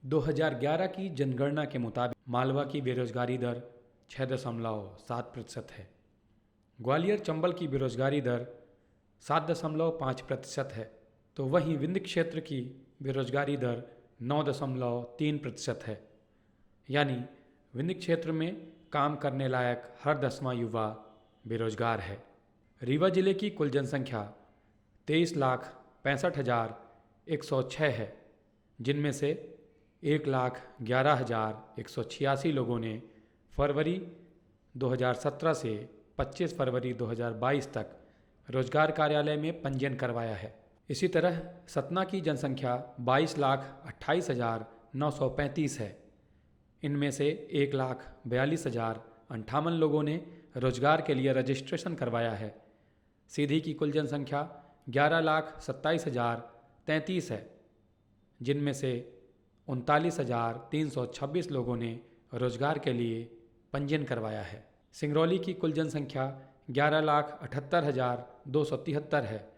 2011 की जनगणना के मुताबिक मालवा की बेरोजगारी दर 6.7% है। ग्वालियर चंबल की बेरोजगारी दर 7.5% है, तो वहीं विंध्य क्षेत्र की बेरोजगारी दर 9.3% है। यानी विंध्य क्षेत्र में काम करने लायक हर 10वां युवा बेरोजगार है। रीवा जिले की कुल जनसंख्या 23,65,106 है, जिनमें से 1,11,186 लोगों ने फरवरी 2017 से 25 फरवरी 2022 तक रोजगार कार्यालय में पंजीयन करवाया है। इसी तरह सतना की जनसंख्या 22,28,935 है। इनमें से 1,42,058 लोगों ने रोजगार के लिए रजिस्ट्रेशन करवाया है। सीधी की कुल जनसंख्या 11,27,033 है, जिनमें से 39,326 लोगों ने रोजगार के लिए पंजीयन करवाया है। सिंगरौली की कुल जनसंख्या 11,78,273 है,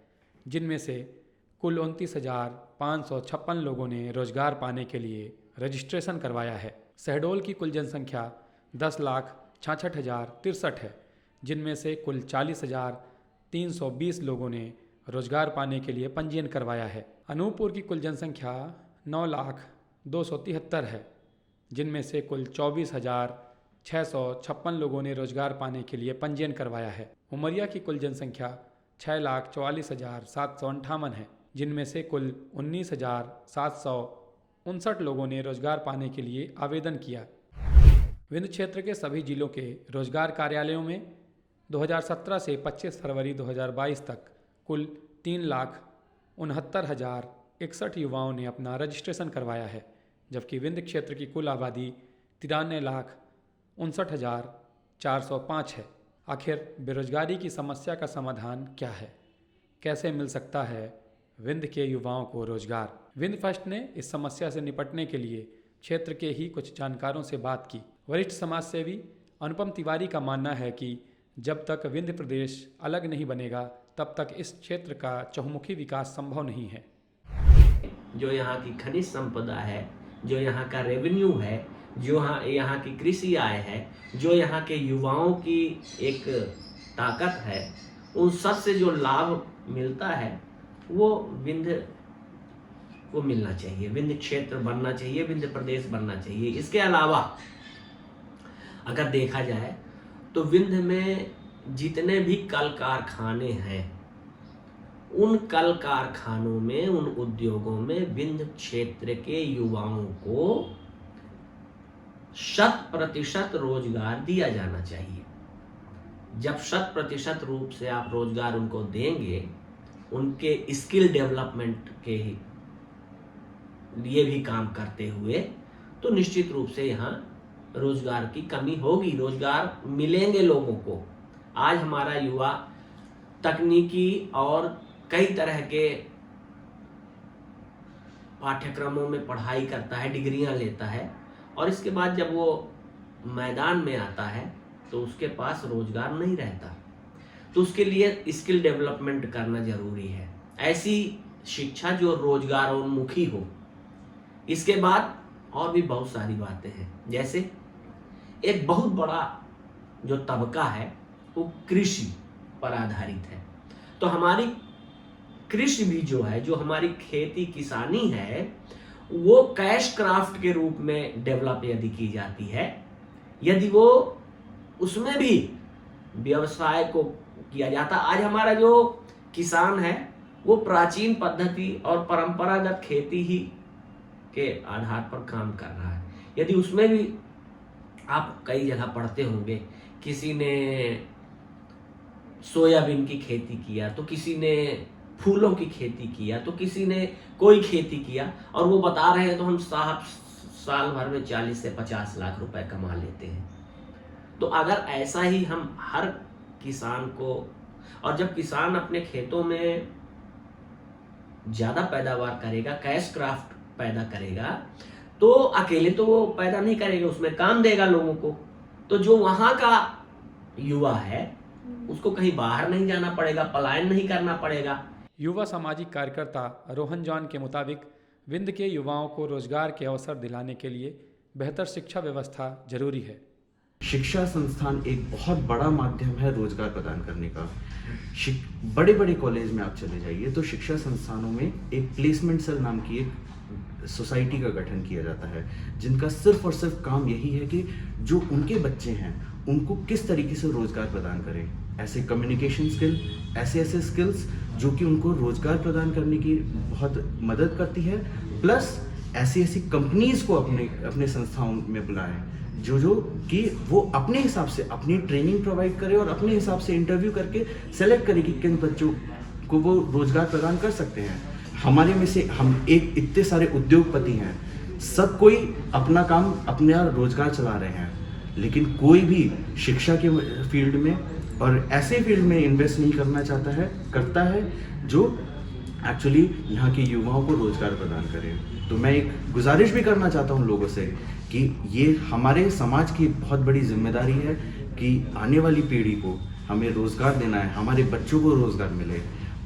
जिनमें से कुल 29,556 लोगों ने रोजगार पाने के लिए रजिस्ट्रेशन करवाया है। शहडोल की कुल जनसंख्या 10,66,063 है, जिनमें से कुल 40,320 लोगों ने रोजगार पाने के लिए पंजीयन करवाया है। अनूपपुर की कुल जनसंख्या 9,02,73 है, जिनमें से कुल 24,656 लोगों ने रोजगार पाने के लिए पंजीयन करवाया है। उमरिया की कुल जनसंख्या 6,44,758 है, जिनमें से कुल 19,759 लोगों ने रोजगार पाने के लिए आवेदन किया। विंध्य क्षेत्र के सभी जिलों के रोजगार कार्यालयों में 2017 से 25 फरवरी 2022 तक कुल 3,69,061 युवाओं ने अपना रजिस्ट्रेशन करवाया है, जबकि विंध्य क्षेत्र की कुल आबादी 93,59,405 है। आखिर बेरोजगारी की समस्या का समाधान क्या है? कैसे मिल सकता है विंध्य के युवाओं को रोजगार? विंध्य फर्स्ट ने इस समस्या से निपटने के लिए क्षेत्र के ही कुछ जानकारों से बात की। वरिष्ठ समाज सेवी अनुपम तिवारी का मानना है कि जब तक विंध्य प्रदेश अलग नहीं बनेगा, तब तक इस क्षेत्र का चहुमुखी विकास संभव नहीं है। जो यहाँ की खनिज संपदा है, जो यहाँ का रेवेन्यू है, जो यहाँ की कृषि आय है, जो यहाँ के युवाओं की एक ताकत है, उन सब से जो लाभ मिलता है वो विंध्य को मिलना चाहिए, विंध्य क्षेत्र बनना चाहिए, विंध्य प्रदेश बनना चाहिए। इसके अलावा अगर देखा जाए तो विंध्य में जितने भी कल कारखाने हैं, उन कल कारखानों में, उन उद्योगों में विंध्य क्षेत्र के युवाओं को 100% रोजगार दिया जाना चाहिए। जब 100% रूप से आप रोजगार उनको देंगे, उनके स्किल डेवलपमेंट के लिए भी काम करते हुए, तो निश्चित रूप से यहाँ रोजगार की कमी होगी, रोजगार मिलेंगे लोगों को। आज हमारा युवा तकनीकी और कई तरह के पाठ्यक्रमों में पढ़ाई करता है, डिग्रियां लेता है, और इसके बाद जब वो मैदान में आता है तो उसके पास रोजगार नहीं रहता। तो उसके लिए स्किल डेवलपमेंट करना जरूरी है, ऐसी शिक्षा जो रोजगारोन्मुखी हो। इसके बाद और भी बहुत सारी बातें हैं, जैसे एक बहुत बड़ा जो तबका है वो कृषि पर आधारित है। तो हमारी कृषि भी जो है, जो हमारी खेती किसानी है, वो कैश क्राफ्ट के रूप में डेवलप यदि की जाती है, यदि वो उसमें भी व्यवसाय को किया जाता। आज हमारा जो किसान है वो प्राचीन पद्धति और परंपरागत खेती ही के आधार पर काम कर रहा है। यदि उसमें भी आप कई जगह पढ़ते होंगे, किसी ने सोयाबीन की खेती किया, तो किसी ने फूलों की खेती किया, तो किसी ने कोई खेती किया, और वो बता रहे हैं तो हम साहब साल भर में 40 से 50 लाख रुपए कमा लेते हैं। तो अगर ऐसा ही हम हर किसान को, और जब किसान अपने खेतों में ज्यादा पैदावार करेगा, कैश क्राफ्ट पैदा करेगा, तो अकेले तो वो पैदा नहीं करेगा, उसमें काम देगा लोगों को। तो जो वहां का युवा है उसको कहीं बाहर नहीं जाना पड़ेगा, पलायन नहीं करना पड़ेगा। युवा सामाजिक कार्यकर्ता रोहन जॉन के मुताबिक विंध्य के युवाओं को रोजगार के अवसर दिलाने के लिए बेहतर शिक्षा व्यवस्था जरूरी है। शिक्षा संस्थान एक बहुत बड़ा माध्यम है रोजगार प्रदान करने का। बड़े बड़े कॉलेज में आप चले जाइए तो शिक्षा संस्थानों में एक प्लेसमेंट सेल नाम की एक सोसाइटी का गठन किया जाता है, जिनका सिर्फ और सिर्फ काम यही है कि जो उनके बच्चे हैं उनको किस तरीके से रोजगार प्रदान करें। ऐसे कम्युनिकेशन स्किल, ऐसे स्किल्स जो कि उनको रोजगार प्रदान करने की बहुत मदद करती है, प्लस ऐसी कंपनीज को अपने संस्थाओं में बुलाएं जो कि वो अपने हिसाब से अपनी ट्रेनिंग प्रोवाइड करे और अपने हिसाब से इंटरव्यू करके सेलेक्ट करे कि किन बच्चों को वो रोजगार प्रदान कर सकते हैं। हमारे में से हम एक इतने सारे उद्योगपति हैं, सब कोई अपना काम अपना रोजगार चला रहे हैं, लेकिन कोई भी शिक्षा के फील्ड में और ऐसे फील्ड में इन्वेस्ट नहीं करता है जो एक्चुअली यहाँ के युवाओं को रोजगार प्रदान करे। तो मैं एक गुजारिश भी करना चाहता हूँ लोगों से कि ये हमारे समाज की बहुत बड़ी जिम्मेदारी है कि आने वाली पीढ़ी को हमें रोजगार देना है, हमारे बच्चों को रोजगार मिले।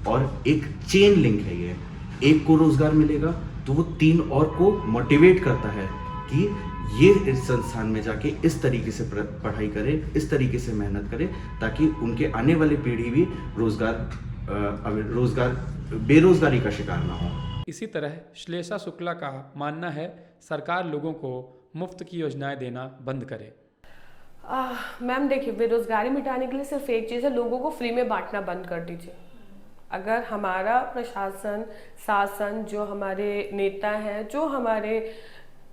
और एक चेन लिंक है ये, एक को रोजगार मिलेगा तो वो 3 और को मोटिवेट करता है कि ये इस संस्थान में जाके इस तरीके से पढ़ाई करे, इस तरीके से मेहनत करे, ताकि उनके आने वाली पीढ़ी भी बेरोजगारी का शिकार ना हो। इसी तरह श्लेषा शुक्ला का मानना है सरकार लोगों को मुफ्त की योजनाएं देना बंद करे। मैम देखिए, बेरोजगारी मिटाने के लिए सिर्फ एक चीज़ है, लोगों को फ्री में बांटना बंद कर दीजिए। अगर हमारा प्रशासन, शासन, जो हमारे नेता हैं, जो हमारे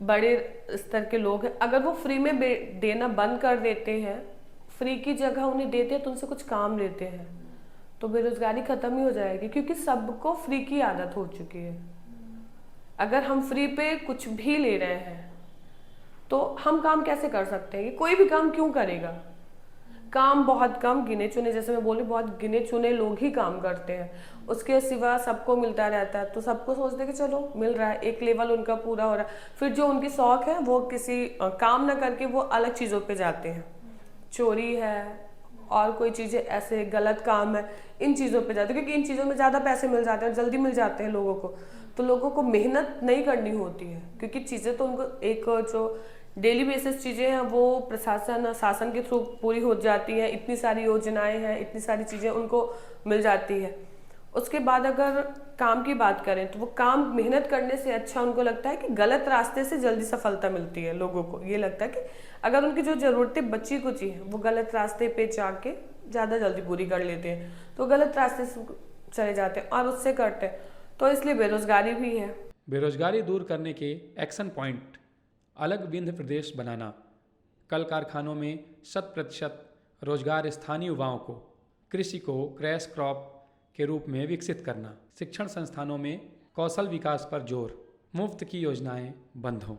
बड़े स्तर के लोग हैं, अगर वो फ्री में देना बंद कर देते हैं, फ्री की जगह उन्हें देते हैं तो उनसे कुछ काम लेते हैं, तो बेरोजगारी खत्म ही हो जाएगी, क्योंकि सबको फ्री की आदत हो चुकी है। अगर हम फ्री पे कुछ भी ले रहे हैं तो हम काम कैसे कर सकते हैं? कोई भी काम क्यों करेगा? काम बहुत कम गिने चुने, जैसे मैं बोली, बहुत गिने चुने लोग ही काम करते हैं, उसके सिवा सबको मिलता रहता है। तो सबको सोचते कि चलो मिल रहा है, एक लेवल उनका पूरा हो रहा है। फिर जो उनकी शौक है वो किसी काम ना करके वो अलग चीज़ों पे जाते हैं, चोरी है और कोई चीज़ें ऐसे गलत काम है, इन चीज़ों पे जाते हैं, क्योंकि इन चीज़ों में ज़्यादा पैसे मिल जाते हैं, जल्दी मिल जाते हैं लोगों को। तो लोगों को मेहनत नहीं करनी होती है, क्योंकि चीज़ें तो उनको एक जो डेली बेसिस चीज़ें हैं वो प्रशासन शासन के थ्रू पूरी हो जाती हैं, इतनी सारी योजनाएं हैं, इतनी सारी चीज़ें उनको मिल जाती है। उसके बाद अगर काम की बात करें तो वो काम मेहनत करने से अच्छा उनको लगता है कि गलत रास्ते से जल्दी सफलता मिलती है। लोगों को ये लगता है कि अगर उनकी जो ज़रूरतें बची कुछ हैं वो गलत रास्ते पे जाके ज़्यादा जल्दी पूरी कर लेते हैं, तो गलत रास्ते से चले जाते हैं और उससे करते हैं, तो इसलिए बेरोजगारी भी है। बेरोजगारी दूर करने के एक्शन पॉइंट: अलग विंध्य प्रदेश बनाना, कल कारखानों में 100% रोजगार स्थानीय युवाओं को, कृषि को क्रैश क्रॉप के रूप में विकसित करना, शिक्षण संस्थानों में कौशल विकास पर जोर, मुफ्त की योजनाएं बंद हों।